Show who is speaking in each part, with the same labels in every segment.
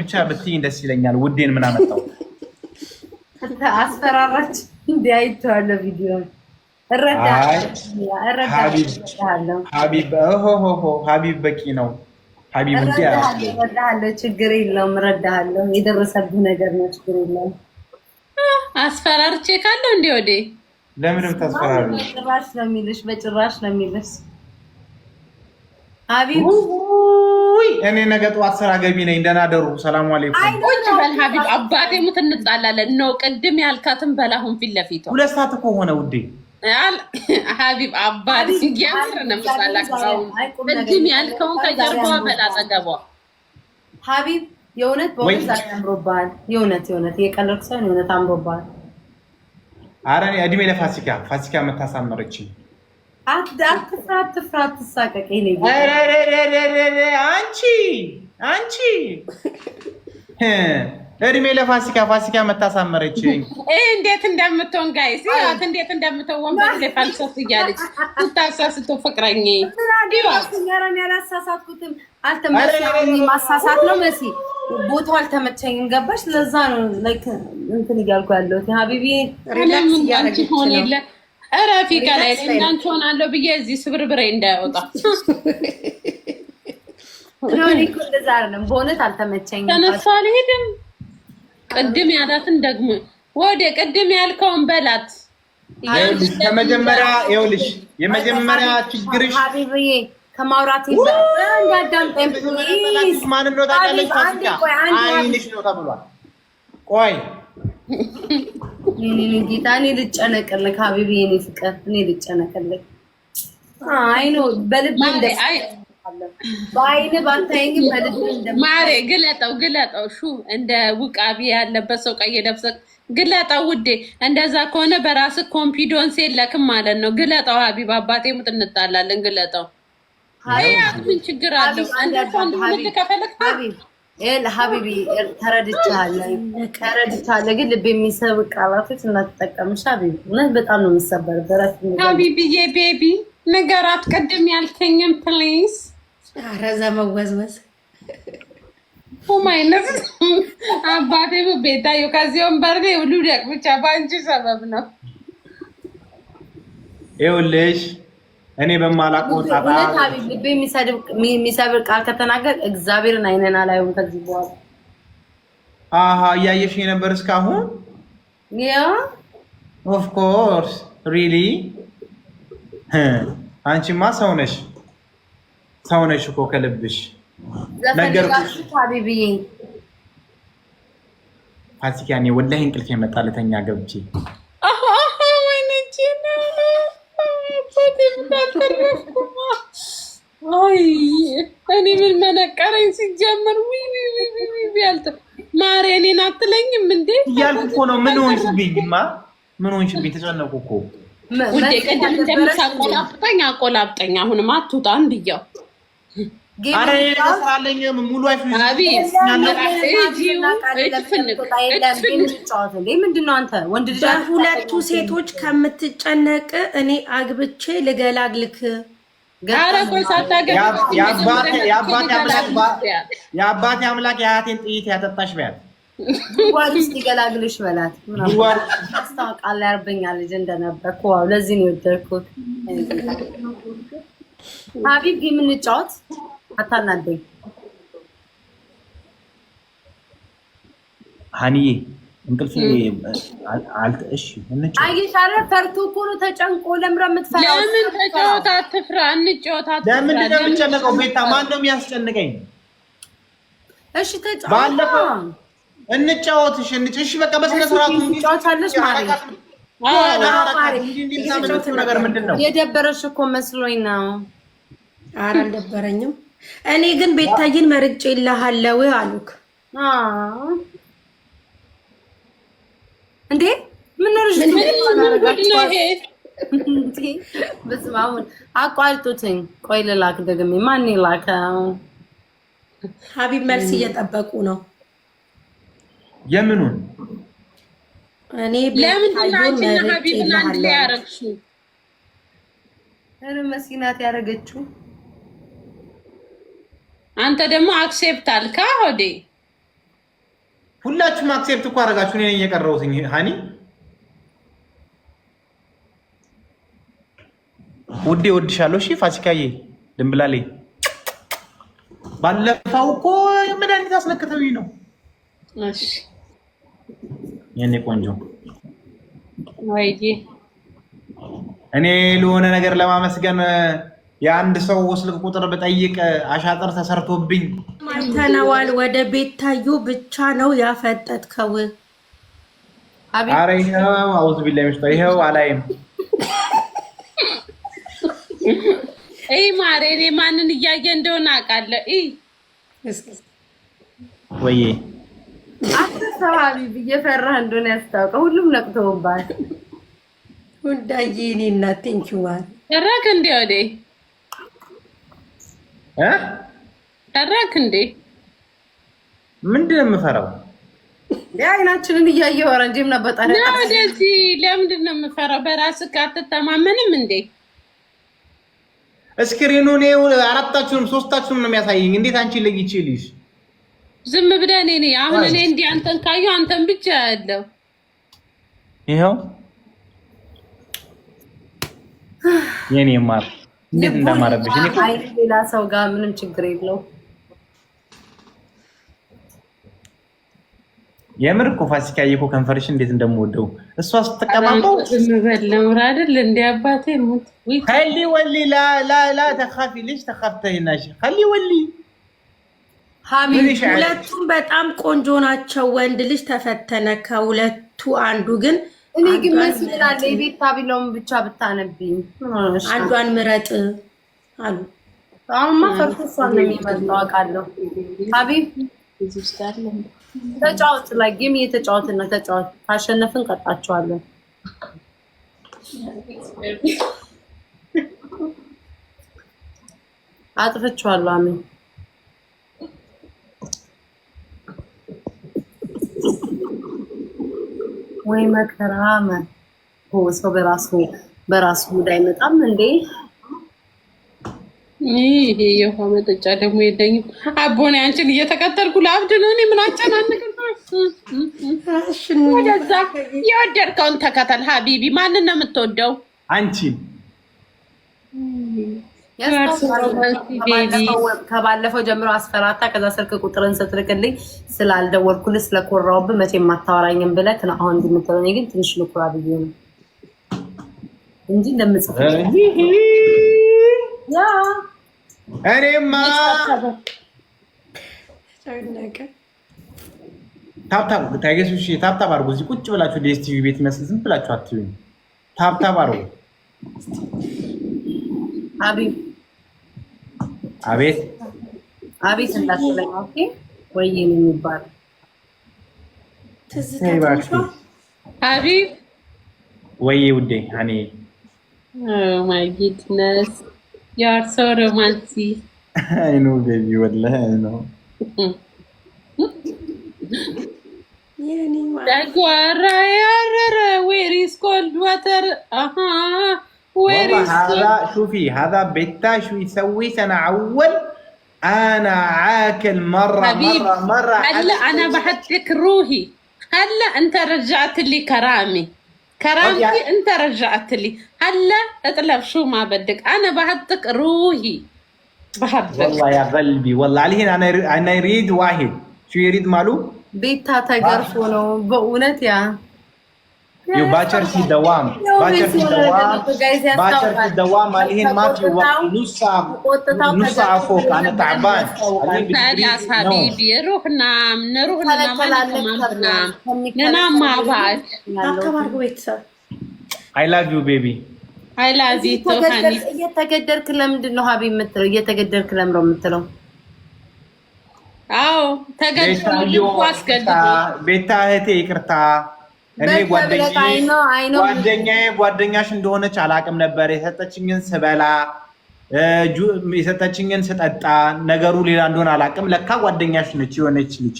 Speaker 1: ብቻ ብትይ ደስ ይለኛል። ውዴን ምን አመጣው?
Speaker 2: አስፈራራች እንዴ? አይቼዋለሁ ቪዲዮ
Speaker 1: ሀቢብ በቂ ነው። ሀቢብ
Speaker 2: እረዳሃለሁ፣ ችግር የለውም። እረዳሃለሁ። የደረሰብህ ነገር ነው፣ ችግር የለውም።
Speaker 3: አስፈራርቼ ካለው እንዴ ወዴ
Speaker 1: ለምንም ተስፈራሪ
Speaker 2: በጭራሽ ለሚልሽ ሀቢብ
Speaker 1: እኔ ነገ ጠዋት ስራ ገቢ ነኝ። ደህና ደሩ። ሰላም አለይኩም።
Speaker 3: ቁጭ በል ሀቢብ። አባቴ ሙት እንጣላለን ነው። ቅድም ያልካትን በላሁን ፊት ለፊቷ
Speaker 1: 2 ሰዓት እኮ ሆነ ውዴ።
Speaker 3: ሀቢብ አባቴ ሲያምር ነው መሳላክው። ቅድም ያልከውን ከጀርባዋ በላጠገቧ
Speaker 2: ሀቢብ የእውነት በእውነት ዛሬ አምሮብሃል። የእውነት የቀለድኩ ሳይሆን የእውነት አምሮብሃል።
Speaker 1: ኧረ እኔ እድሜ ለፋሲካ ፋሲካ መታሳመረችኝ።
Speaker 2: አትፍራ አትሳቀቅ።
Speaker 1: አንቺ እድሜ ለፋሲካ ፋሲካ መታሳመረችኝ።
Speaker 3: እንዴት እንደምትሆን ጋይስ ያት እንዴት እንደምትሆን ወንበር ላይ ፈልሰስ እያለች ስታሳስተው ፍቅረኛ
Speaker 2: ያላሳሳትኩትም አልተመቸኝም። ማሳሳት ነው መሲ ቦታው አልተመቸኝም። ገባሽ? ለዛ ነው ላይክ እንትን እያልኩ ያለሁት ሀቢቢ ሪላክስ እያደረገች ነው። ፊካ ላይ እንዳንቺ ሆናለሁ ብዬ እዚህ ስብርብሬ እንዳይወጣ በእውነት አልተመቸኝም።
Speaker 3: ተነሳ አልሄድም። ቅድም ያላትን ደግሞ ወደ ቅድም ያልከውን በላት።
Speaker 1: ከመጀመሪያ ይኸውልሽ የመጀመሪያ ችግርሽ
Speaker 2: ሀቢብዬ ከማውራት እንዳዳምጠኝ
Speaker 1: ማንም ነው ታውቂያለሽ። ፋሲካ አይንሽ ነው ተብሏል። ቆይ
Speaker 2: እኔ ጌታ እኔ ልጨነቅልህ ሀቢብ የኔ ፍቅር እኔ ልጨነቅልህ። አይ ነው በልብ በአይን ባታይኝ በልብ
Speaker 3: ማሬ ግለጠው ሹ እንደ ውቃቢ ያለበት ሰው ቀይ ደብሰት ግለጠው ውዴ። እንደዛ ከሆነ በራስህ ኮንፊደንስ የለክም ማለት ነው። ግለጠው ሀቢብ አባቴ ሙት እንጣላለን። ግለጠው ምን ችግር አለው? አንድ ከፈለክ
Speaker 2: ሀቢቢ ተረድቻለሁ፣ ግን ልብ የሚሰብር ቃላቶች እናትጠቀምሽ ሀቢቢ። እውነት በጣም ነው የምሰበርበት
Speaker 3: ሀቢቢዬ። ቤቢ ንገራት ቅድም ያልከኝም ፕሊዝ።
Speaker 2: ኧረ ዘመወዝወዝ
Speaker 3: ማይነት አባቴ ቤታዮ ከዚህ ወንበር ላይ ሁሉ ደቅ ብቻ በአንቺ ሰበብ ነው።
Speaker 1: ይኸውልሽ እኔ በማላውቀው ጣጣ
Speaker 2: ሀቢብ ልብ የሚሰብር ቃል ከተናገር እግዚአብሔርን አይነን አላየሁም ከዚህ በኋላ።
Speaker 1: እያየሽ ነበር እስካሁን?
Speaker 2: ያ
Speaker 1: ኦፍ ኮርስ ሪሊ። አንቺማ ሰው ነሽ እኮ ከልብሽ ነገርኩሽ ሀቢብዬ። ፋሲካ እኔ ወላሂ እንቅልፍ የመጣ ለተኛ ገብቼ
Speaker 3: እኔ ምን መነቀረኝ ሲጀምር ያልተ ማሬ እኔን አትለኝም እንዴ
Speaker 1: እያልኩ እኮ ነው። ምን ሆንሽብኝ? ተጨነቁ እኮ
Speaker 3: ውዴ። ቅድም እንደምታቆላፍጠኝ አቆላፍጠኝ። አሁንማ አትውጣን ብያው።
Speaker 1: ኧረ ስራለኝ ሙሉ
Speaker 2: ምንድነው አንተ ወንድ ልጅ
Speaker 4: በሁለቱ ሴቶች ከምትጨነቅ እኔ አግብቼ ልገላግልክ።
Speaker 1: የአባቴ አምላክ የአያቴን ጥይት ያጠጣሽ በያት።
Speaker 2: ጉድጓድ ውስጥ ይገላግልሽ በላት። ማስታወቃለሁ ያርበኛል ልጅ እንደነበርኩ። ለዚህ ነው የወደድኩት። ሀቢብ የምንጫወት አታናደኝ
Speaker 1: ሀኒዬ። እንቅልፍ እሺ
Speaker 2: አይሽ አረ ፈርቶ እኮ ነው ተጨንቆ። ለምራ የምትፈራው
Speaker 3: ለምን ተጫወታ? አትፍራ፣ እንጫወታ።
Speaker 1: ለምንድን ነው የምትጨነቀው? ቤታ ማን ነው የሚያስጨንቀኝ?
Speaker 2: እሺ ተጫወታ፣
Speaker 1: ባለፈው እንጫወት። እሺ በቃ በስነ ስርዓቱ
Speaker 2: እንጫወታለሽ ማለት
Speaker 1: ነገር ምንድን ነው?
Speaker 2: የደበረሽ እኮ መስሎኝ ነው።
Speaker 4: ኧረ አልደበረኝም። እኔ ግን ቤታዬን መርጬ ይልሃለው አሉክ።
Speaker 2: እንዴ ምን ነው አቋርጡትኝ። ቆይ ልላክ ደግሜ። ማን ላከው?
Speaker 4: ሀቢብ መልስ እየጠበቁ ነው።
Speaker 1: የምኑን?
Speaker 4: እኔ
Speaker 3: ለምንድን አንቺና ሀቢብን አንድ ላይ ያረግሽው?
Speaker 2: ኧረ መስኪናት ያረገችው።
Speaker 3: አንተ ደግሞ አክሴፕት አልካ ሆዴ።
Speaker 1: ሁላችሁም አክሴፕት እኮ አደረጋችሁ። እኔ ነኝ የቀረሁት ሃኒ ውዴ ወድሻለሁ። እሺ ፋሲካዬ ድንብላሌ ባለፈው እኮ መድኃኒት አስለክተውኝ ነው።
Speaker 3: እሺ
Speaker 1: የኔ ቆንጆ
Speaker 3: ወይዬ
Speaker 1: እኔ ለሆነ ነገር ለማመስገን የአንድ ሰው ስልክ ቁጥር በጠይቅ አሻጥር ተሰርቶብኝ
Speaker 4: ተነዋል። ወደ ቤታዩ ብቻ ነው ያፈጠጥከው።
Speaker 1: አረ ይኸው አውዝ ቢላሂ ምሽታ ይኸው አላይም።
Speaker 3: እይ ማሬ እኔ ማንን እያየ እንደሆነ አውቃለሁ። እይ
Speaker 1: ወይዬ
Speaker 2: አትሰሃቢ እየፈራህ እንደሆነ ያስታውቀው። ሁሉም ነቅተውባል።
Speaker 4: ወዳዬ እኔ እናት ቴንኪው ማር
Speaker 3: ተራክ እንዴ ወዴ ተራክ እንዴ
Speaker 1: ምንድን ነው የምፈራው?
Speaker 2: አይናችንን እያየሁ ኧረ እንዴም ነበር ታዲያ
Speaker 3: ነው እንደዚህ። ለምንድን ነው የምፈራው? በራስህ አትተማመንም እንዴ?
Speaker 1: እስክሪኑ ነው አራታችሁንም ሶስታችሁንም ነው የሚያሳየኝ። እንዴት አንቺ ለይችልሽ?
Speaker 3: ዝም ብለህ እኔ አሁን እኔ እንዲህ አንተን ካየሁ አንተን ብቻ ያለው
Speaker 1: ይኸው የኔ ማር እንዴት እንዳማረብሽ። እኔ
Speaker 2: አይ ሌላ ሰው ጋር ምንም ችግር የለው።
Speaker 1: የምር እኮ ፋሲካዬ እኮ ከንፈርሽ እንዴት እንደምወደው እሷ ስትቀባባው
Speaker 3: ምበለው አይደል እንዴ አባቴ ሙት ወይ
Speaker 1: خلي ولي لا لا لا تخافي ليش تخافتيناش خلي ولي
Speaker 4: ሁለቱም በጣም ቆንጆ ናቸው። ወንድ ልጅ ተፈተነ ከሁለቱ አንዱ ግን
Speaker 2: እኔ ግን መስላል የቤት ታቢለውን ብቻ ብታነብኝ
Speaker 4: አንዷን ምረጥ አሉ።
Speaker 2: አሁንማ ፈርሶሷን ነው የሚመጣው አውቃለሁ። ሀቢብ ተጫወት ላይ ጌም እየተጫወትን ነው። ተጫወት ካሸነፍን ቀጣቸዋለን። አጥፍቼዋለሁ። አሜን ወይ መከራ ሰው በራሱ ጉዳይ አይመጣም እንዴ?
Speaker 3: ይሄ የውሃ መጠጫ ደግሞ የለኝም። አቦኔ አንቺን እየተከተልኩ ለአብድ ነው። እኔ ምን አጨናንቅሽ? ወደዛ የወደድከውን ተከተል ሀቢቢ። ማንን ነው የምትወደው?
Speaker 1: አንቺን
Speaker 2: ከባለፈው ጀምሮ አስፈራታ። ከዛ ስልክ ቁጥርን ስትልክልኝ ስላልደወልኩልህ ስለኮራሁብህ መቼም አታወራኝም ብለህ አሁን እንደምትለኝ ግን ትንሽ ልኩራ ብዬ ነው እንጂ እንደምጽፍ ያ
Speaker 1: እኔማ ታብታብ ታይገሱሽ ታብታብ አድርጉ። እዚህ ቁጭ ብላችሁ ዲኤስቲቪ ቤት ይመስል ዝም ብላችሁ አትዩኝ። ታብታብ አድርጉ።
Speaker 2: ሀቢብ
Speaker 1: አቤት
Speaker 2: አቤት እንዳትለኝ። ኦኬ ወይኔ የሚባል
Speaker 3: ሀቢብ
Speaker 1: ወይ ውዴ አኔ
Speaker 3: Oh my goodness. You are so romantic.
Speaker 1: I know baby wallahi I know.
Speaker 3: Where is cold water? Where is
Speaker 1: هذا شوفي هذا بيتا شو يسوي سنة أول أنا عاكل مرة
Speaker 3: حبيب.
Speaker 1: مرة
Speaker 3: هلا أنا بحطك روحي. هلا أنت رجعت لي كرامي كرامتي. أنت رجعت لي هلا اطلب شو ما بدك. أنا بحطك روحي بحبك
Speaker 1: والله يا قلبي والله عليه أنا يريد واحد شو يريد مالو
Speaker 2: ቤታ ተገርፎ ነው በእውነት ያ
Speaker 1: يو باكر في دوام باكر في دوام عليه ما في وقت نص ساعة فوق أنا تعبان
Speaker 3: خلاص حبيبي روح نام نروح ننام ننام مع بعض.
Speaker 1: I love you baby.
Speaker 3: I love you too honey.
Speaker 2: እየተገደርክ ለምንድን ነው ሀቢብ የምትለው? እየተገደርክ ለምንድን ነው የምትለው?
Speaker 3: አዎ ተገደልኩ አስገድዶ
Speaker 1: ቤታ እህቴ ይቅርታ። እኔ ጓደኛሽ እንደሆነች አላውቅም ነበር። የሰጠችኝን ስበላ የሰጠችኝን ስጠጣ ነገሩ ሌላ እንደሆነ አላውቅም። ለካ ጓደኛሽ ነች የሆነች ልጅ።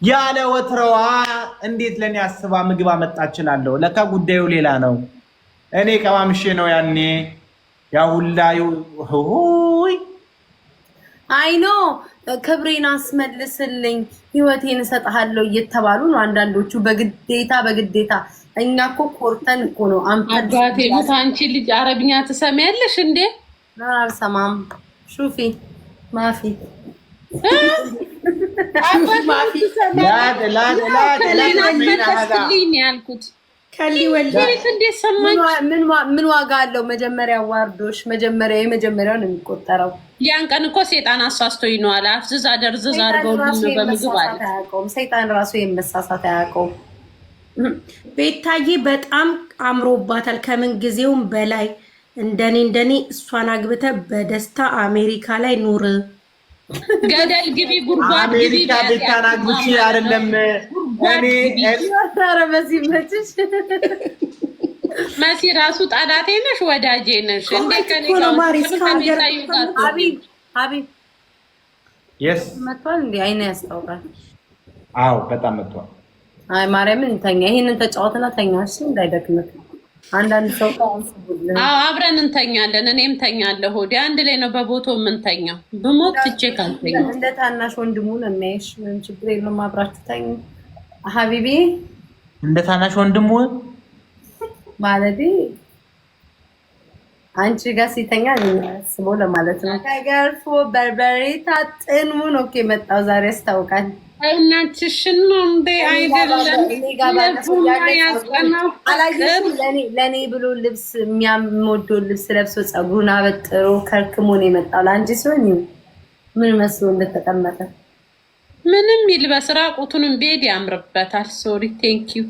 Speaker 1: ያለ ወትረዋ እንዴት ለኔ አስባ ምግብ አመጣችላለሁ። ለካ ጉዳዩ ሌላ ነው። እኔ ቀማምሼ ነው ያኔ ያ ሁላ ሆይ
Speaker 2: አይኖ ክብሬን አስመልስልኝ ህይወቴን እሰጥሃለሁ እየተባሉ ነው አንዳንዶቹ በግዴታ እኛ እኮ ኮርተን እኮ ነው
Speaker 3: አባቴ አንቺ ልጅ አረብኛ ትሰሚያለሽ እንዴ?
Speaker 2: አልሰማም ሹፊ ማፊ ያልኩት ምን ዋጋ አለው? መጀመሪያ ዋርዶሽ የመጀመሪያውን የሚቆጠረው
Speaker 3: ያን ቀን እኮ ሴጣን አሳስቶኝ ነው አለ። አፍዝዝ አደርዝዝ አድርገው በምግብ አለ።
Speaker 2: ሰይጣን ራሱ የመሳሳት አያውቀውም።
Speaker 4: ቤታዬ በጣም አምሮባታል ከምን ጊዜውም በላይ። እንደኔ እሷን አግብተ በደስታ አሜሪካ ላይ ኑር።
Speaker 3: ገደል ግቢ ጉርጓድ ግቢ።
Speaker 1: አሜሪካ ቤታን አግብቼ አይደለም
Speaker 3: መሲ ራሱ ጠላቴ ነሽ ወዳጄ ነሽ።
Speaker 2: መጥቷል እንዴ? አይነ ያስታውቃል።
Speaker 1: አዎ በጣም መጥቷል።
Speaker 2: አይ ማርያምን እንተኛ። ይሄንን ተጫወትና ተኛ እሺ፣ እንዳይደክምህ። አንዳንድ ሰው
Speaker 3: አብረን እንተኛለን። እኔም ተኛለሁ። ሆዴ አንድ ላይ ነው በቦታው የምንተኛው። ብሞት ትቼ ካልተኛ
Speaker 2: እንደ ታናሽ ወንድሙን እናይሽ። ምንም ችግር የለውም። አብራችሁ ተኙ። ሀቢቢ
Speaker 1: እንደ ታናሽ ወንድሙ
Speaker 2: ማለት አንቺ ጋር ሲተኛ ስሞ ለማለት ነው። ተገርፎ በርበሬ ታጥንሙ ነው የመጣው ዛሬ ያስታውቃል።
Speaker 3: እናትሽን ነው እንዴ? አይደለም
Speaker 2: ለእኔ ብሎ ልብስ የሚያምወደው ልብስ ለብሶ ፀጉሩን አበጥሮ ከርክሞ ነው የመጣው። ለአንቺ ሲሆን ምን መስሎ እንደተቀመጠ
Speaker 3: ምንም ይልበስ። ራቁቱንም ቤድ ያምርበታል። ሶሪ ቴንክ ዩ።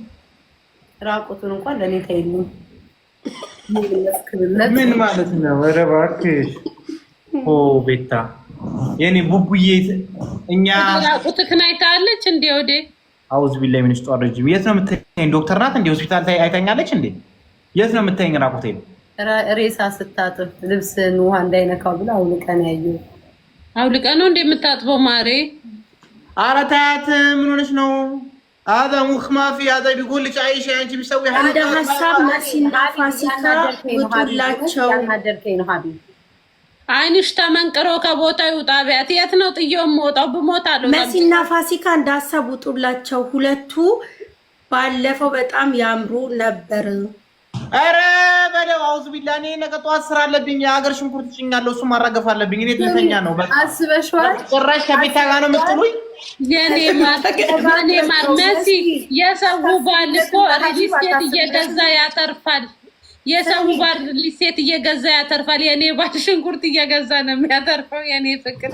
Speaker 2: ራቁቱን እንኳን ለእኔ ተይልኝ።
Speaker 1: ምን ማለት ነው? ኧረ እባክሽ ኦ ቤታ የኔ ቡቡዬ እኛ
Speaker 3: ራቁትህን አይታለች እንዴ? ወዴ
Speaker 1: አውዝ ቢላሂ ሚን ሸይጣን ረጂም። የት ነው የምትተኝ? ዶክተር ናት እንዴ? ሆስፒታል አይተኛለች እንዴ? የት ነው የምትተኝ? ራቁቴን
Speaker 2: ሬሳ ስታጥብ ልብስን ውሃ እንዳይነካው ብላ አውልቀን ያየው።
Speaker 3: አውልቀን ነው እንዴ የምታጥበው? ማሬ
Speaker 1: ኧረ ታያት። ምን ሆነሽ ነው? هذا مخ ما في هذا بيقول لك اي شيء انت بتسوي حاجه
Speaker 4: عند ሀሳብ መሲና ፋሲካ ውጡላቸው።
Speaker 2: ያናደርከኝ ነው ሀቢ።
Speaker 3: አይንሽ ተመንቅሮ ከቦታ ይውጣ። ቢያት የት ነው ጥዬው የምወጣው? ብሞታለሁ።
Speaker 4: መሲና ፋሲካ እንደ ሀሳብ ውጡላቸው። ሁለቱ ባለፈው በጣም ያምሩ ነበር።
Speaker 1: ኧረ በለው አውዝ ቢላ። እኔ ነገ ጠዋት ስራ አለብኝ። የሀገር ሽንኩርት ጭኛለሁ። እሱ ማራገፍ አለብኝ። እኔ ትተኛ ነው በቃ።
Speaker 2: አስበሽዋል?
Speaker 1: ጭራሽ ከቤታ ጋር ነው የምትሉኝ?
Speaker 3: የኔ ማር መሲ የሰው ባል እኮ ሪሊስቴት እየገዛ ያተርፋል። የሰው ባል ሪሊስቴት እየገዛ ያተርፋል። የኔ ባል ሽንኩርት እየገዛ ነው የሚያተርፈው። የኔ ፍቅር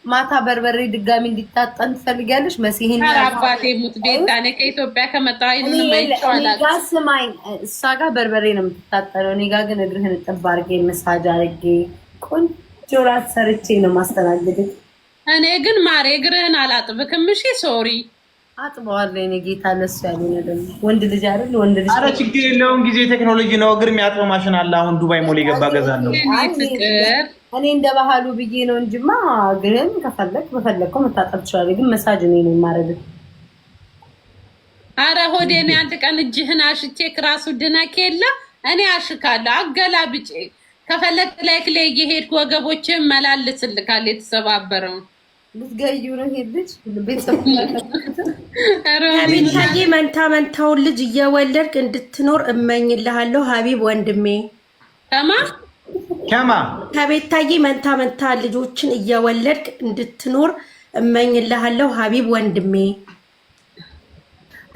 Speaker 2: ማታ በርበሬ ድጋሚ እንዲታጠን ትፈልጊያለሽ? መሲህን
Speaker 3: አባቴ ሙት ቤታ እኔ ከኢትዮጵያ ከመጣሁ አይደለም አይቻላል።
Speaker 2: ስማኝ፣ እሷ ጋር በርበሬ ነው የምትታጠነው። እኔ ጋር ግን እግርህን ጥብ አድርጌ መሳጅ አድርጌ ቆንጆ ራት ሰርቼ ነው ማስተናግድህ።
Speaker 3: እኔ ግን ማሬ እግርህን አላጥብክም። እሺ ሶሪ
Speaker 2: አጥበዋለሁ። እኔ ጌታ ለሱ ያለኝ ደግሞ ወንድ ልጅ አይደል? ወንድ ልጅ
Speaker 1: ኧረ ችግር የለውም። ጊዜ ቴክኖሎጂ ነው። እግር የሚያጥበው ማሽን አለ። አሁን ዱባይ ሞል የገባ ገዛለሁ።
Speaker 2: እኔ እንደ ባህሉ ብዬ ነው እንጂማ እግርህን ከፈለክ በፈለከው መታጠብ ትችላለህ። ግን መሳጅ እኔ ነው የማረግህ።
Speaker 3: አረ ሆዴ እኔ አንድ ቀን እጅህን አሽቼ ክራሱ ድነክ የለ እኔ አሽካለሁ አገላብጬ። ከፈለክ ላይክ ላይ እየሄድኩ ወገቦችን መላልስልካል የተሰባበረውን
Speaker 2: ልትገዩ ነው ሄድልጅ ቤተሰብ
Speaker 4: ቤታዬ መንታውን ልጅ እየወለድክ እንድትኖር እመኝልሃለሁ ሀቢብ ወንድሜ።
Speaker 1: ከማ
Speaker 4: ከቤታዬ መንታ ልጆችን እየወለድክ እንድትኖር እመኝልሃለሁ ሀቢብ ወንድሜ።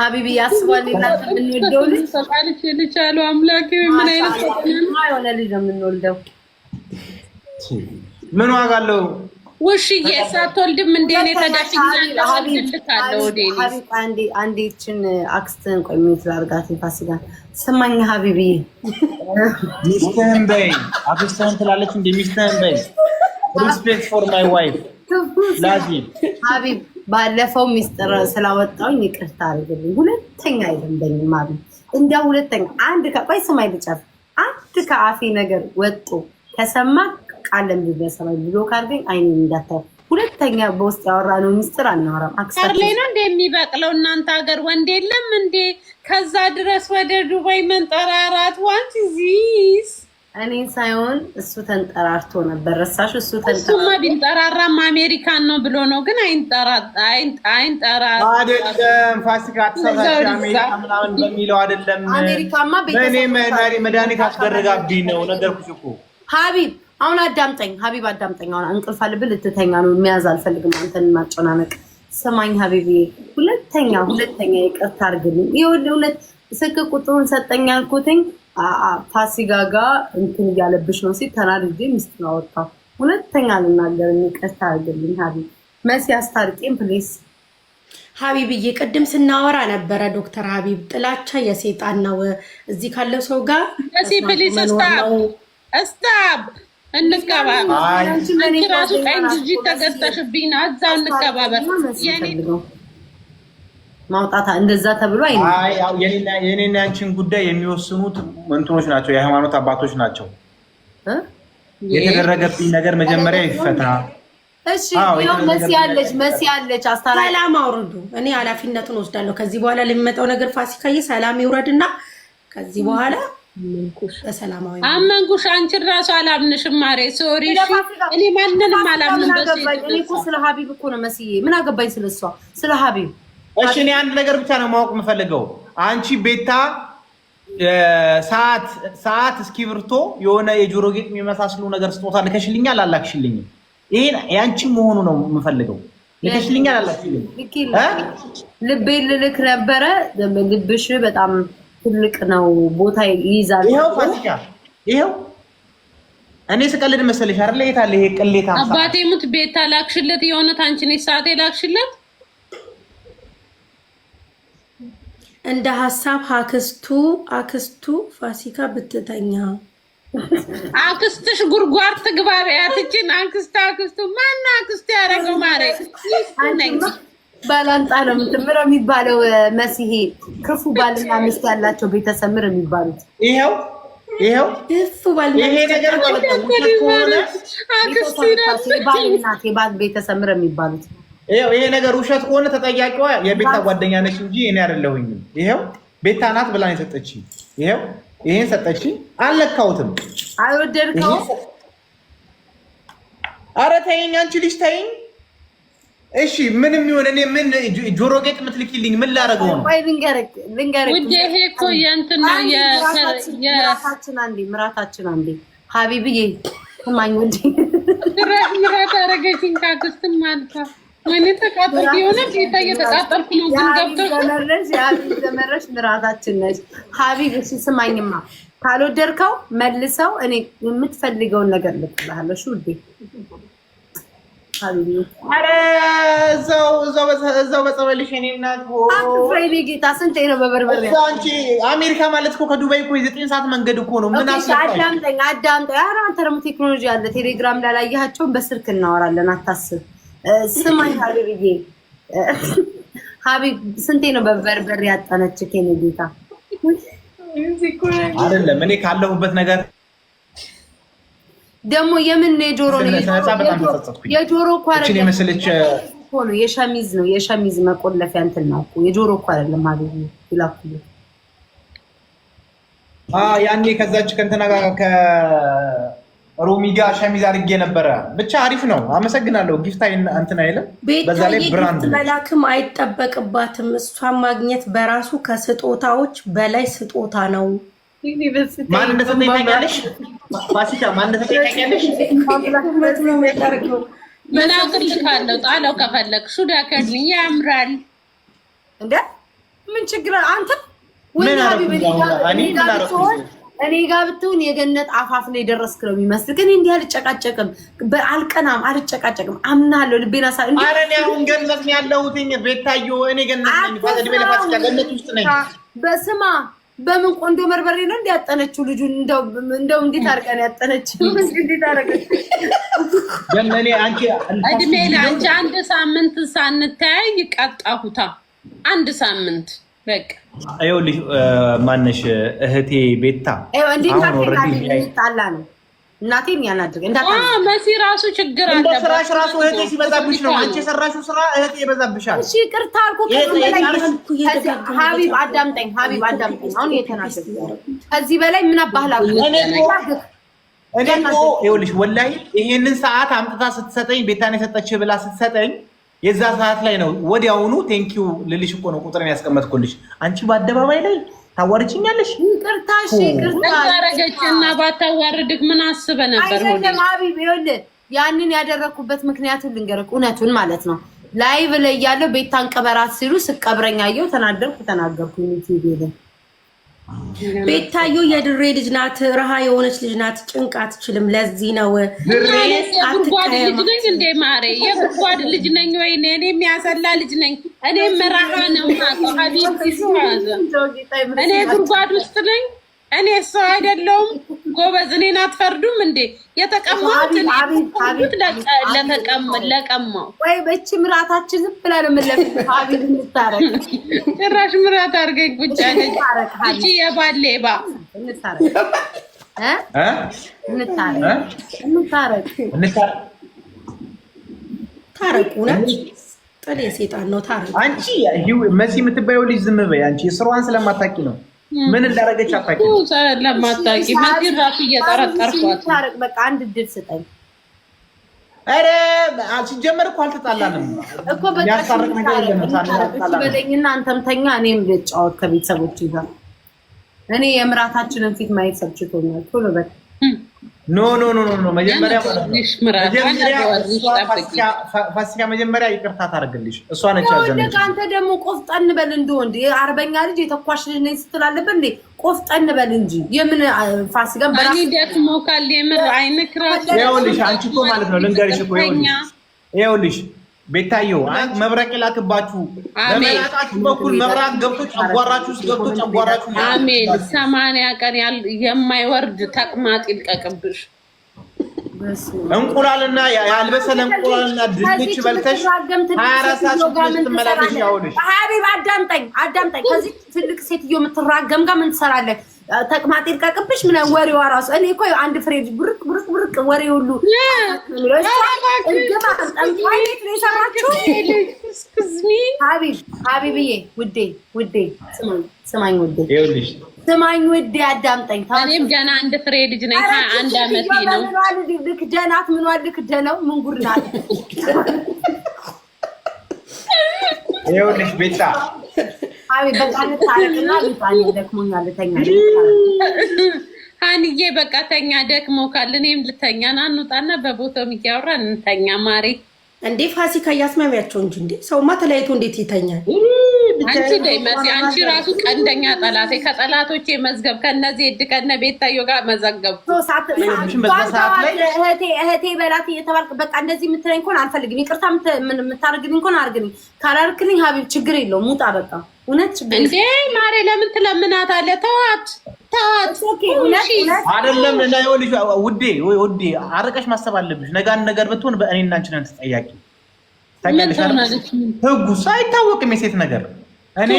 Speaker 2: ሀቢብ ያስባል እናት የምንወልደው ልጅ
Speaker 3: ሰቃልች ልቻሉ አምላክ ምን አይነት
Speaker 2: የሆነ ልጅ ነው የምንወልደው።
Speaker 1: ምን ዋጋ አለው?
Speaker 3: ውሽዬ ሳትወልድም እንደኔ ተዳፍኛለሁ። አልልካለሁ ወዴኔ
Speaker 2: አንዴችን አክስትን ቆይ ምን ትላርጋት ፋሲካ ሰማኝ። ሀቢብ
Speaker 1: ሚስትህን በይ አክስትህን ትላለች እንደ ሚስትህን በይ። ሪስፔክት ፎር ማይ ዋይፍ ላዚም
Speaker 2: ሀቢብ ባለፈው ሚስጥር ስላወጣሁኝ ይቅርታ አድርግልኝ። ሁለተኛ አይደለም ማለት እንደ ሁለተኛ አንድ ከቆይ ስማይ ልጨፍ አንድ ከአፌ ነገር ወጡ ከሰማ ቃለም ቢበሰማይ ብሎ ካርገኝ አይኔ እንዳታው ሁለተኛ በውስጥ ያወራነው ሚስጥር አናወራም።
Speaker 3: አክሰር ላይ ነው እንደሚበቅለው እናንተ ሀገር ወንድ የለም እንዴ? ከዛ ድረስ ወደ ዱባይ መንጠራራት ዋንት ዚስ
Speaker 2: እኔን ሳይሆን እሱ ተንጠራርቶ ነበር። ረሳሽ? እሱ ተንጠራርቶ
Speaker 3: እሱማ ቢንጠራራም አሜሪካን ነው ብሎ ነው። ግን አይንጠራ
Speaker 1: አይደለም። ፋሲካ ተሳሳሽ አሜሪካ ምናምን በሚለው አይደለም።
Speaker 2: አሜሪካማ
Speaker 1: በእኔ መድኃኒት አስደረጋብኝ ነው ነገርኩሽ እኮ
Speaker 2: ሀቢብ። አሁን አዳምጠኝ ሀቢብ፣ አዳምጠኝ። አሁን እንቅልፍ አልብል ልትተኛ ነው። የሚያዝ አልፈልግም አንተን ማጨናነቅ። ስማኝ ሀቢብ፣ ሁለተኛ ይቅርታ አድርግልኝ። ይኸውልህ ሁለት ስልክ ቁጥሩን ሰጠኝ ያልኩትኝ ፋሲካ ጋር እንትን እያለብሽ ነው ሲል ተናድጄ ሚስጥር አወጣሁ። ሁለተኛ ልናገር፣ ይቅርታ አድርግልኝ ሀቢብ። መሲ አስታርቄም ፕሊስ።
Speaker 4: ሀቢብዬ ቅድም ስናወራ ነበረ ዶክተር ሀቢብ ጥላቻ የሴጣን ነው። እዚህ ካለው ሰው ጋር
Speaker 3: መሲ ፕሊስ እስታብ እንከባበር። አንቺ ራሱ ቀኝ ልጅ ተገዝተሽብኝ ነው። እዛው እንከባበር።
Speaker 2: ማውጣት እንደዛ ተብሎ
Speaker 1: የኔና ያንቺን ጉዳይ የሚወስኑት እንትኖች ናቸው፣ የሃይማኖት አባቶች ናቸው። የተደረገብኝ ነገር መጀመሪያ ይፈታ።
Speaker 2: እሺ መሲ ያለች አስታራቂ
Speaker 4: ሰላም አውርዱ። እኔ ኃላፊነቱን ወስዳለሁ። ከዚህ በኋላ ለሚመጣው ነገር ፋሲካዬ ሰላም ይውረድና ከዚህ በኋላ በሰላማዊ
Speaker 3: አመንኩሽ። አንቺን ራሱ አላምንሽም ማሬ፣ ሶሪ። እኔ ማንንም አላምንም።
Speaker 2: እኔ እኮ ስለ ሀቢብ እኮ ነው መስዬ፣ ምን አገባኝ ስለሷ ስለ ሀቢብ።
Speaker 1: እሺ እኔ አንድ ነገር ብቻ ነው ማወቅ የምፈልገው። አንቺ ቤታ ሰዓት እስክሪብቶ የሆነ የጆሮ ጌጥ የሚመሳስሉ ነገር ስጦታ ልከሽልኛል አላክሽልኝም? ይሄን ያንቺ መሆኑ ነው የምፈልገው። ልከሽልኛል አላክሽልኝም?
Speaker 2: ልቤን ልልክ ነበረ። ልብሽ በጣም ትልቅ ነው፣ ቦታ ይይዛል።
Speaker 1: ይሄው ፋሲካ፣ ይሄው እኔ ስቀልድ መሰለሽ አይደል? የት አለ ይሄ ቅሌታ?
Speaker 3: አባቴ ሙት ቤታ ላክሽለት የሆነ አንቺ ነሽ ሰዓት ላክሽለት
Speaker 4: እንደ ሐሳብ አክስቱ ፋሲካ ብትተኛ
Speaker 3: አክስትሽ ጉርጓር ትግባሪያት እቺን አክስቱ ማን አክስት ያደረገው ማሬ
Speaker 2: ባላንጣ ነው ምትምረው የሚባለው መሲሄ ክፉ ባልና ሚስት ያላቸው ቤተሰብ ምር የሚባሉት ይሄው
Speaker 4: ክፉ ባልና
Speaker 1: ይሄ ነገር ማለት ነው ከሆነ
Speaker 3: አክስቱ
Speaker 2: ባል ቤተሰብ ምር የሚባሉት
Speaker 1: ይሄ ነገር ውሸት ከሆነ ተጠያቂዋ የቤታ ጓደኛ ነች እንጂ እኔ አይደለሁኝም። ይሄው ቤታ ናት ብላ ነው የሰጠችኝ። ይሄው ይሄን ሰጠችኝ፣ አልለካሁትም።
Speaker 2: አይወደድከው?
Speaker 1: ኧረ ተይኝ አንቺ ልጅ ተይኝ። እሺ ምንም ይሁን እኔ ምን ጆሮ ጌጥ የምትልኪልኝ ምን ላደርገው ነው?
Speaker 2: ቆይ ልንገርህ
Speaker 3: ውዴ፣ ይሄ እኮ የእንትን
Speaker 2: ምራታችን አንዴ ሀቢብዬ ስማኝ ውዴ፣
Speaker 3: ምራት አደረገችኝ ካክስትን ማለት ነው። ወይኔ ተቃጠልኩ። የሆነ ጌታ እየተቃጠልኩ ነው። ግን ገብቶ
Speaker 2: ዘመረሽ ምራታችን ነች ሀቢብ። እሺ ስማኝማ፣ ካልወደድከው መልሰው እኔ የምትፈልገውን ነገር ልክልሃለሁ። እሺ ውዴ ሀቢብ።
Speaker 1: ኧረ እዛው በጸበልሽ እኔ እናት
Speaker 2: ፍሬኔ ጌታ ስንቴ ነው በበርበሬ።
Speaker 1: አንቺ አሜሪካ ማለት እኮ ከዱባይ እኮ 9 ሰዓት መንገድ እኮ ነው። ምን አስለካኝ?
Speaker 2: አዳምጠኝ። ኧረ አንተ ደግሞ ቴክኖሎጂ አለ። ቴሌግራም ላይ ያያቸውን በስልክ እናወራለን፣ አታስብ። ስማኝ ሀቢብዬ፣ ሀቢብ ስንቴ ነው በበርበሬ ያጠነች ከኔ ጌታ።
Speaker 1: አይደለም እኔ ካለሁበት ነገር
Speaker 2: ደግሞ የምን የጆሮ ነው የጆሮ እኮ
Speaker 1: አይደለም የመሰለች
Speaker 2: እኮ ነው የሸሚዝ መቆለፊያ እንትን ነው እኮ የጆሮ እኮ አይደለም ሀቢብ ይላኩል።
Speaker 1: ያኔ ከዛች ከእንትና ጋር ከሮሚ ጋር ሸሚዝ አድርጌ ነበረ። ብቻ አሪፍ ነው። አመሰግናለሁ። ጊፍት እንትን አይልም። በዛ ላይ ብራንድ
Speaker 4: መላክም አይጠበቅባትም። እሷን ማግኘት በራሱ ከስጦታዎች በላይ ስጦታ ነው።
Speaker 1: ማን እንደሰጠኝ ታውቂያለሽ? ፋሲካ ማን እንደሰጠኝ ታውቂያለሽ?
Speaker 3: ምን አቅልካለሁ? ጣለው ከፈለግሽ ዳከልኝ ያምራል
Speaker 2: እንዴ? ምን ችግር አንተ ወይ ሀቢብ እኔ ጋር ብትሆን የገነት አፋፍ ላይ ደረስክ ነው የሚመስል። ግን እንዲህ አልጨቃጨቅም፣ አልቀናም፣ አልጨቃጨቅም። አምናለሁ ልቤና ሳ እንዴ
Speaker 1: ኧረ እኔ አሁን ገነት ነው ያለሁት። ቤታዮ እኔ ገነት ነኝ። ፋሲካ ለፋሲካ ገነት ውስጥ ነኝ።
Speaker 2: በስማ በምን ቆንጆ በርበሬ ነው እንዲያጠነችው ልጁን። እንደው እንዴት አድርገን ያጠነችው? እንዴት አደረገች?
Speaker 1: ገነኔ አንቺ
Speaker 3: እድሜ ለአንቺ አንድ ሳምንት ሳንተያይ ቀጣሁታ። አንድ ሳምንት በቃ
Speaker 1: ይኸውልሽ፣ ማነሽ እህቴ ቤታ
Speaker 2: እንዴት ታላ ነው እናቴን ያናድርግ እንዳታ
Speaker 3: መሲ ራሱ ችግር አለ።
Speaker 1: ስራሽ ራሱ እህቴ ሲበዛብሽ ነው። አንቺ የሰራሽው ስራ እህቴ ይበዛብሻል።
Speaker 2: እሺ ይቅርታ አልኩ። ሀቢብ አዳምጠኝ፣ ሀቢብ አዳምጠኝ። አሁን የተናገርኩት ከዚህ በላይ ምን አባህላ
Speaker 1: እኔ እኮ ይኸውልሽ ወላሂ ይሄንን ሰዓት አምጥታ ስትሰጠኝ ቤታን የሰጠች ብላ ስትሰጠኝ የዛ ሰዓት ላይ ነው ወዲያውኑ ቴንኪው ልልሽ እኮ ነው ቁጥርን ያስቀመጥኩልሽ። አንቺ በአደባባይ ላይ ታዋርጅኛለሽ።
Speaker 2: ይቅርታሽ ይቅርታ
Speaker 3: አረገችና ባታዋርድክ ምን አስበ ነበር?
Speaker 2: አይደለም ሀቢብ ይኸውልህ ያንን ያደረኩበት ምክንያቱን ልንገርህ፣ እውነቱን ማለት ነው። ላይቭ ላይ ያለው ቤታን ቀበራት ሲሉ ስቀብረኛ አየሁ፣ ተናገርኩ። ዩቲዩብ
Speaker 4: ቤታዮ የድሬ ልጅ ናት፣ ረሃ የሆነች ልጅ ናት፣ ጭንቅ አትችልም። ለዚህ ነው
Speaker 3: የጉድጓድ ልጅ ነኝ እንዴ ማሬ? የጉድጓድ ልጅ ነኝ ወይ? እኔ የሚያሰላ ልጅ ነኝ። እኔም ረሃ ነው ማቀው ሀቢብ ሲዋዘ እኔ ጉድጓድ ውስጥ ነኝ። እኔ ሰው አይደለሁም ጎበዝ። እኔን አትፈርዱም እንዴ? የተቀማሁት ለቀማው
Speaker 2: ወይ በቺ ምራታችን ዝም ብላ ነው የምለፍት። ሀቢብ እንታረቅ
Speaker 3: ጭራሽ ምራት አድርገኝ ቁጭ አለች። እቺ የባሌባ
Speaker 4: ታረቁ ነች። ጥሌ ሴጣን ነው። ታረቁ።
Speaker 1: አንቺ መሲ የምትባየው ልጅ ዝም በይ። አንቺ ስሯን ስለማታውቂ ነው። ምን እንዳረገች አታውቂ
Speaker 3: ለማታውቂ መሲ ራሱ እየጠረጠርኳት።
Speaker 2: በቃ አንድ ድል ስጠኝ።
Speaker 1: ኧረ ሲጀመር እኮ አልተጣላንም
Speaker 2: እኮ ያስታርቅ ነገር የለም። በለኝና አንተም ተኛ፣ እኔም ልጫወት ከቤተሰቦች ጋር። እኔ የምራታችንን ፊት ማየት ሰብችቶኛል። ቶሎ በል
Speaker 1: ኖ መጀመሪያ ፋሲካ መጀመሪያ ይቅርታ ታደርግልሽ። እሷ ነች ያዘነች።
Speaker 2: አንተ ደግሞ ቆፍጠን በል እንደ ወንድ የአርበኛ ልጅ የተኳሽ ልጅ ነኝ ስትላለበት እንዴ ቆፍጠን በል እንጂ የምን ፋሲካ
Speaker 3: በራስ ደክሞካል። የምር አይንክራስ።
Speaker 1: ይኸውልሽ አንቺ እኮ ማለት ነው ልንገርሽ እኮ ይኸውልሽ ቤታዮ መብረቅ ላክባችሁ በመላጣችሁ በኩል መብራት ገብቶ ጨጓራችሁ ውስጥ ገብቶ ጨጓራችሁ
Speaker 3: አሜን 80 ቀን የማይወርድ ተቅማጥ ይልቀቅብሽ።
Speaker 1: እንቁላልና ያልበሰለ እንቁላልና ድንች በልተሽ 24 ሰዓት ስትመላለሽ ያውልሽ።
Speaker 2: ሀቢብ አዳምጠኝ። ከዚህ ትልቅ ሴትዮ የምትራገም ጋር ምን ትሰራለህ? ተቅማጥ ይልቀቅብሽ። ምን ወሬዋ ራሱ እኔ እኮ አንድ ፍሬድ ብርቅ ወሬ ሁሉ ሀቢብዬ ውዴ ስማኝ ውዴ አዳምጠኝ።
Speaker 3: እኔም ገና አንድ ፍሬ ልጅ ነኝ። 21 ዓመቴ ነው።
Speaker 2: ልክደናት ልክደነው ምን ጉድ ናት?
Speaker 1: ይኸውልሽ ቤታ
Speaker 3: ሀኒዬ በቃ ተኛ፣ ደክሞካል። እኔም ልተኛ ና እንውጣና በቦታው እያወራ እንተኛ። ማሬ
Speaker 4: እንዴ ፋሲካ እያስማሚያቸው እንጂ እንዴ ሰውማ ተለያይቶ እንዴት ይተኛል?
Speaker 3: አንቺ ደይመሲ አንቺ ራሱ ቀንደኛ ጠላቴ ከጠላቶቼ መዝገብ ከነዚህ ከነ ቤታዮ ጋር መዘገብ
Speaker 2: እህቴ በላት እየተባልክ በቃ እንደዚህ የምትለኝ እንኳን አልፈልግም። ይቅርታ የምታደርግልኝ እንኳን አድርግልኝ። ካላደረግልኝ ሀቢብ ችግር የለውም ሙጣ በቃ እውነት ችግር
Speaker 3: እንዴ ማሬ ለምን ትለምናታለህ? ተዋት
Speaker 1: አይደለም እና ይኸውልሽ ውዴ አርቀሽ ማሰብ አለብሽ። ነጋን ነገር ብትሆን በእኔና አንቺ ነን ተጠያቂ። ታውቂያለሽ ህጉ ሳይታወቅም የሴት ነገር እኔ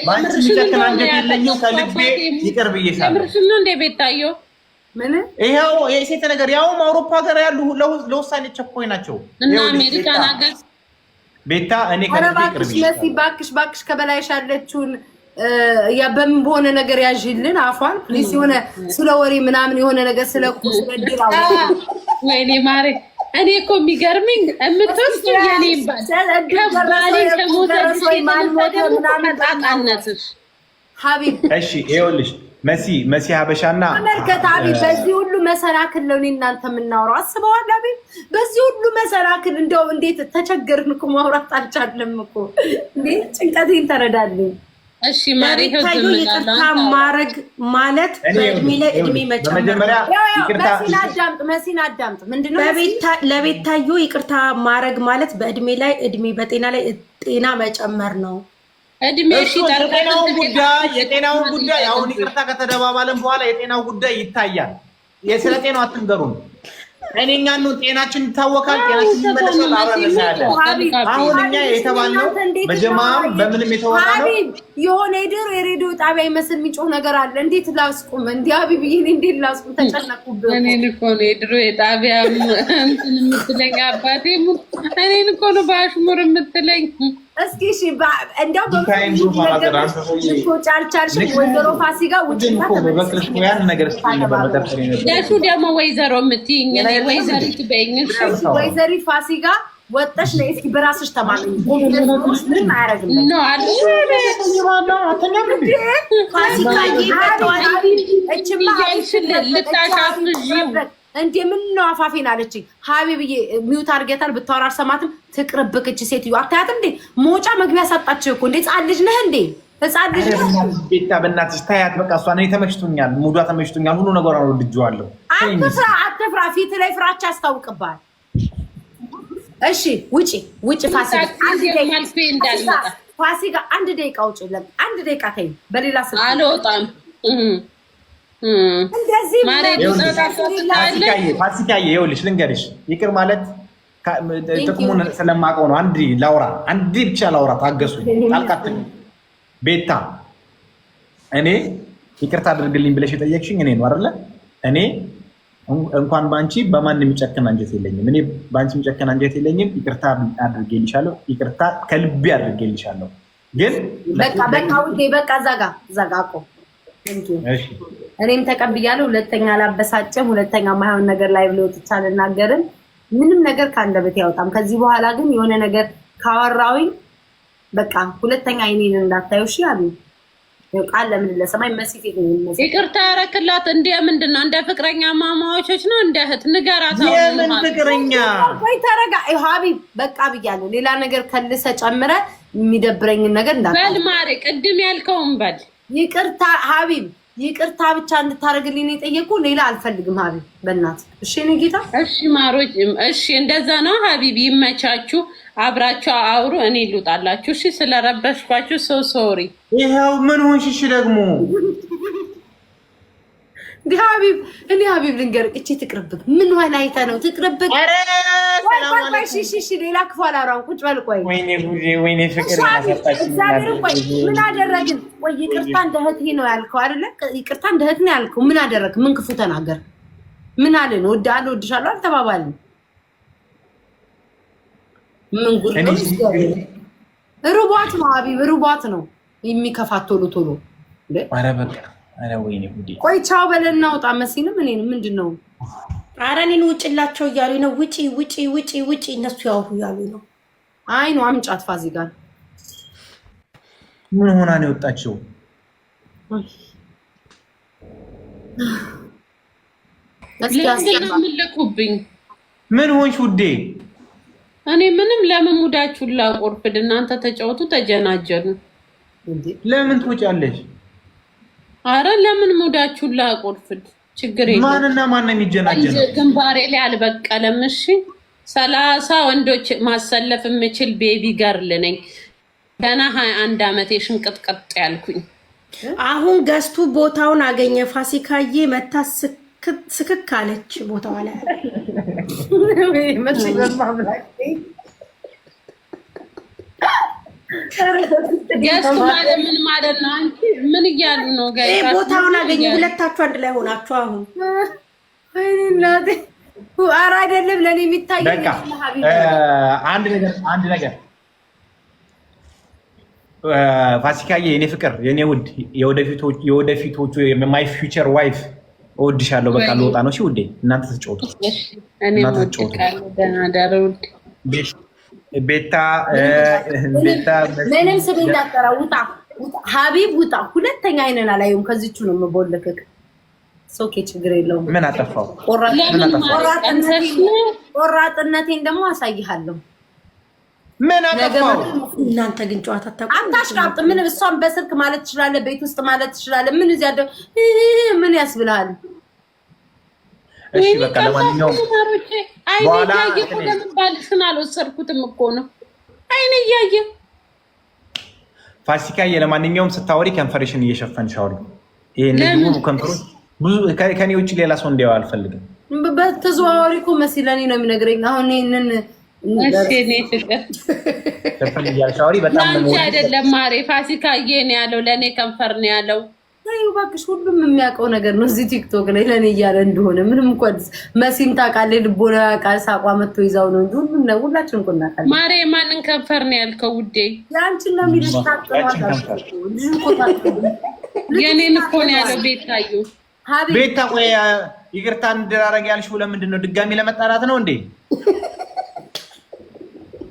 Speaker 1: ባንቺ የሚጨክን አንጀት የለኝም። ከልቤ ይቅር ብዬሻለሁ።
Speaker 3: ምርሽን ነው እንደ ቤታዮ
Speaker 2: ምን
Speaker 1: ይሄው የሴት ነገር ያውም አውሮፓ ሀገር ያሉ ለውሳኔ ቸኮይ ናቸው
Speaker 3: እና አሜሪካ ነገር
Speaker 1: ቤታ እኔ ከልቤ ይቅር ብዬሻለሁ።
Speaker 2: ባክሽ ከበላይሽ ያለችውን በምን በሆነ ነገር ያዥልን አፏን ፕሊስ። የሆነ ስለ ወሬ ምናምን የሆነ ነገር ስለድራው
Speaker 3: ወይኔ ማሬ እኔ እኮ የሚገርምኝ የምትወስድ የኔ ከባሌ ከሞተሽ መጣጣነትሽ ሀቢብ።
Speaker 1: እሺ ይኸውልሽ መሲ ሀበሻና
Speaker 2: ተመልከት ሀቢብ፣ በዚህ ሁሉ መሰናክል ነው እናንተ የምናወራው። አስበዋል ሀቢብ፣ በዚህ ሁሉ መሰናክል እንደው እንዴት ተቸገርን እኮ ማውራት አልቻለም እኮ እንዴ። ጭንቀቴን ተረዳልኝ።
Speaker 3: እሺ ማሪ
Speaker 4: ታዩ ይቅርታ ማረግ ማለት በእድሜ ላይ እድሜ መጨመር።
Speaker 2: መሲን አዳምጥ። ምንድነው
Speaker 4: ለቤታዮ ይቅርታ ማረግ ማለት በእድሜ ላይ እድሜ በጤና ላይ ጤና መጨመር ነው።
Speaker 3: እድሜሽ
Speaker 1: የጤናውን ጉዳይ አሁን ይቅርታ ከተደባባለን በኋላ የጤናው ጉዳይ ይታያል። ስለ ጤናው አትንገሩን። እኔኛ ነው ጤናችን ይታወቃል። ጤናችን ይመለሳል። አብረን እናያለን። አሁን እኛ የተባልነው በጀማም በምንም የተወራ ነው።
Speaker 2: የሆነ የሬዲዮ ጣቢያ ይመስል የሚጮህ ነገር አለ። እንዴት ላስቁም? እንዴ ሀቢብ ይሄን እንዴት ላስቁም? ተጨነቁብኝ።
Speaker 3: እኔን እኮ ነው የድሮ የጣቢያ እንትን የምትለኝ አባቴ። እኔን እኮ ነው በአሽሙር የምትለኝ
Speaker 2: እስኪ እሺ እንደው ጫልቻልሽ ወይዘሮ ፋሲካ ውጭ
Speaker 3: ለሱ ደግሞ ወይዘሮ የምትይኝ ወይዘሪት በይኝ።
Speaker 2: ወይዘሪት ፋሲካ ወጣሽ ነው። እስኪ በራስሽ ተማመኝ። ምን አያረግም ነው አለ ፋሲካ እንዴ ምን ነው አፋፌን አለችኝ። ሀቢብዬ ሚውት አድርጌታል ብታወራ አልሰማትም። ትቅርብክ እቺ ሴትዮ አታያትም እንዴ? መውጫ መግቢያ ሳጣችሁ እኮ እንዴ! ህፃን ልጅ ነህ እንዴ? ህፃን ልጅ ነህ ቤታ፣ በእናትሽ ታያት። በቃ እሷ እኔ ተመችቶኛል፣ ሙዷ ተመችቶኛል፣ ሁሉ ነገር ነው ልጅዋለሁ። አትፍራ፣ ፊት ላይ ፍራቻ ያስታውቅባል። እሺ ውጪ ፋሲካ፣ ፋሲካ አንድ ደቂቃ ውጪ። አንድ ደቂቃ ተይ፣ በሌላ ስልክ
Speaker 3: አልወጣም።
Speaker 1: ፋሲካዬ ይኸውልሽ ልንገርሽ፣ ይቅር ማለት ጥቅሙን ስለማውቀው ነው። አንድ ላውራ፣ አንድ ብቻ ላውራ፣ ታገሱ። ጣልቃት ቤታ፣ እኔ ይቅርታ አድርግልኝ ብለሽ የጠየቅሽኝ እኔ ነው አይደለ? እኔ እንኳን ባንቺ በማንም የሚጨክን አንጀት የለኝም። እኔ ባንቺ የሚጨክን አንጀት የለኝም። ይቅርታ አድርጌልሻለሁ፣ ይቅርታ ከልቤ አድርጌልሻለሁ። ግን
Speaker 2: በቃ ውዴ፣ በቃ ዘጋ እኮ እኔም ተቀብያለሁ። ሁለተኛ አላበሳጨም። ሁለተኛ ማይሆን ነገር ላይ ብሎ ወጥቻ አልናገርም። ምንም ነገር ካንደበት ያወጣም። ከዚህ በኋላ ግን የሆነ ነገር ካወራውኝ በቃ ሁለተኛ አይኔን እንዳታዩ እሺ አሉ። ቃል ለምን ለሰማይ መስፊት ነው የሚመስል
Speaker 3: ይቅርታ ያረክላት እንደ ምንድነው? እንደ ፍቅረኛ ማማዎቾች ነው እንደ እህት ንገራት።
Speaker 1: የምን ፍቅረኛ?
Speaker 2: ቆይ ተረጋ ሀቢብ፣ በቃ ብያለሁ። ሌላ ነገር ከልሰ ጨምረ የሚደብረኝ ነገር እንዳታዩ
Speaker 3: በል ማሬ። ቅድም ያልከውን በል
Speaker 2: ይቅርታ ሀቢብ፣ ይቅርታ ብቻ እንድታረግልኝ ነው የጠየቁ። ሌላ አልፈልግም ሀቢብ፣ በእናትህ እሺ። ነው ጌታ።
Speaker 3: እሺ ማሮች፣ እሺ እንደዛ ነው ሀቢብ። ይመቻችሁ፣ አብራችሁ አውሩ። እኔ ልውጣላችሁ። እሺ ስለረበሽኳችሁ ሶሪ።
Speaker 1: ይሄው ምን ሆንሽ? እሺ ደግሞ
Speaker 2: ሀቢብ፣ እኔ ሀቢብ ልንገርህ፣ እቺ ትቅርብክ። ምን ሆነ አይተህ ነው ትቅርብክ? እሺ ሌላ ክፉ አላወራም። ቁጭ በል። ቆይ
Speaker 1: ወይኔ ፍቅር
Speaker 2: እግዚአብሔርን፣ ቆይ ምን አደረግን? ቆይ ይቅርታ እንደ እህቴ ነው ያልከው አይደለ? ይቅርታ እንደ እህት ነው ያልከው። ምን አደረግ? ምን ክፉ ተናገር? ምን አለን? እወድሃለሁ አልተባባልን? ምን ጉድ ነው? ሩቧት ነው ሀቢብ፣ ሩቧት ነው የሚከፋት ቶሎ።
Speaker 1: ኧረ በቃ ወይኔ ጉዴ።
Speaker 2: ቆይ ቻው በለን እናውጣ። መሲንም እኔንም ምንድን ነው?
Speaker 4: ኧረ እኔን ውጭላቸው እያሉኝ ነው። ውጪ እነሱ ያወሩ እያሉኝ ነው።
Speaker 2: አይ ነው አምጫት ፋዚ ጋር
Speaker 1: ምን ሆና ነው የወጣችው?
Speaker 3: ለምንልኩብኝ
Speaker 1: ምን ሆንሽ ውዴ?
Speaker 3: እኔ ምንም ለምን ሙዳችሁን ላቆርፍድ? እናንተ ተጫወቱ፣ ተጀናጀኑ።
Speaker 1: ለምን ትወጫለሽ?
Speaker 3: አረ ለምን ሙዳችሁን ላቆርፍድ? ችግር የለም።
Speaker 1: ማንና ማን ነው የሚጀናጀነው?
Speaker 3: ግንባሬ ላይ አልበቀለም። እሺ 30 ወንዶች ማሰለፍ የምችል ቤቢ ገርል ነኝ። ገና 21 ዓመቴ ሽንቅጥቅጥ ያልኩኝ።
Speaker 4: አሁን ገዝቱ ቦታውን አገኘ። ፋሲካዬ መታ ስክክ አለች ቦታው ላይ
Speaker 3: ገዝቱ ማለት ምን ማለት ነው? አንቺ ምን እያሉ ነው?
Speaker 4: ቦታውን አገኘ። ሁለታችሁ አንድ ላይ ሆናችሁ አሁን
Speaker 2: ኧረ አይደለም ለእኔ የሚታየው።
Speaker 1: በቃ አንድ ነገር ፋሲካዬ፣ የኔ ፍቅር፣ የኔ ውድ፣ የወደፊቶቹ ማይ ፊውቸር ዋይፍ እወድሻለሁ። በቃ ልወጣ ነው። እሺ ውዴ፣ እናንተ ተጫወቱ። ቤታ
Speaker 2: ምንም ስም እንዳጠራ ውጣ፣ ሀቢብ ውጣ። ሁለተኛ አይነን አላየሁም። ከዚቹ ነው የምቦልክክ። ሶኬ ችግር የለውም።
Speaker 1: ምን አጠፋው?
Speaker 2: ቆራጥነቴን ደግሞ አሳይሃለሁ።
Speaker 1: ምን አጠፋው?
Speaker 4: እናንተ ግን ጨዋታ
Speaker 2: አታሽቃብጥ። ምን እሷን በስልክ ማለት ትችላለህ፣ ቤት ውስጥ ማለት ትችላለህ። ምን እዚያ ምን ያስብልሃል?
Speaker 1: እሺ በቃ ለማንኛውም
Speaker 3: በኋላ ለምን ባልሽን አልወሰድኩትም እኮ ነው። አይኔ እያየ
Speaker 1: ፋሲካዬ፣ ለማንኛውም ስታወሪ ከንፈርሽን እየሸፈንሽ አውሪ። ይሄን ብዙ ከንፈሮች ብዙ ከኔ ውጭ ሌላ ሰው እንዲያው አልፈልግም።
Speaker 2: በተዘዋዋሪ እኮ መሲለኔ ነው የሚነግረኝ። አሁን ይሄንን
Speaker 3: በጣም ነው አይደለም ማሬ። ፋሲካዬ ነው ያለው፣ ለኔ ከንፈር ነው ያለው።
Speaker 2: ተይው እባክሽ። ሁሉም የሚያውቀው ነገር ነው እዚህ ቲክቶክ ላይ ለኔ እያለ እንደሆነ ምንም እንኳን መሲም ታውቃለች። ልቦና ቃል ሳቋ መጥቶ ይዛው ነው እንጂ ሁሉም ነው ሁላችንም እኮ እናውቃለን።
Speaker 3: ማሬ ማንን ከንፈር ነው ያልከው ውዴ?
Speaker 2: ያንቺን ነው የሚልሽ። ታውቃለሽ ልጅ እኮ ታውቃለሽ።
Speaker 3: የኔን እኮ ነው ያለው ቤታዩ።
Speaker 1: ቤታ ቆይ ይቅርታ እንደራረግ ያልሽው ለምንድን ነው? ድጋሚ ለመጣላት ነው እንዴ?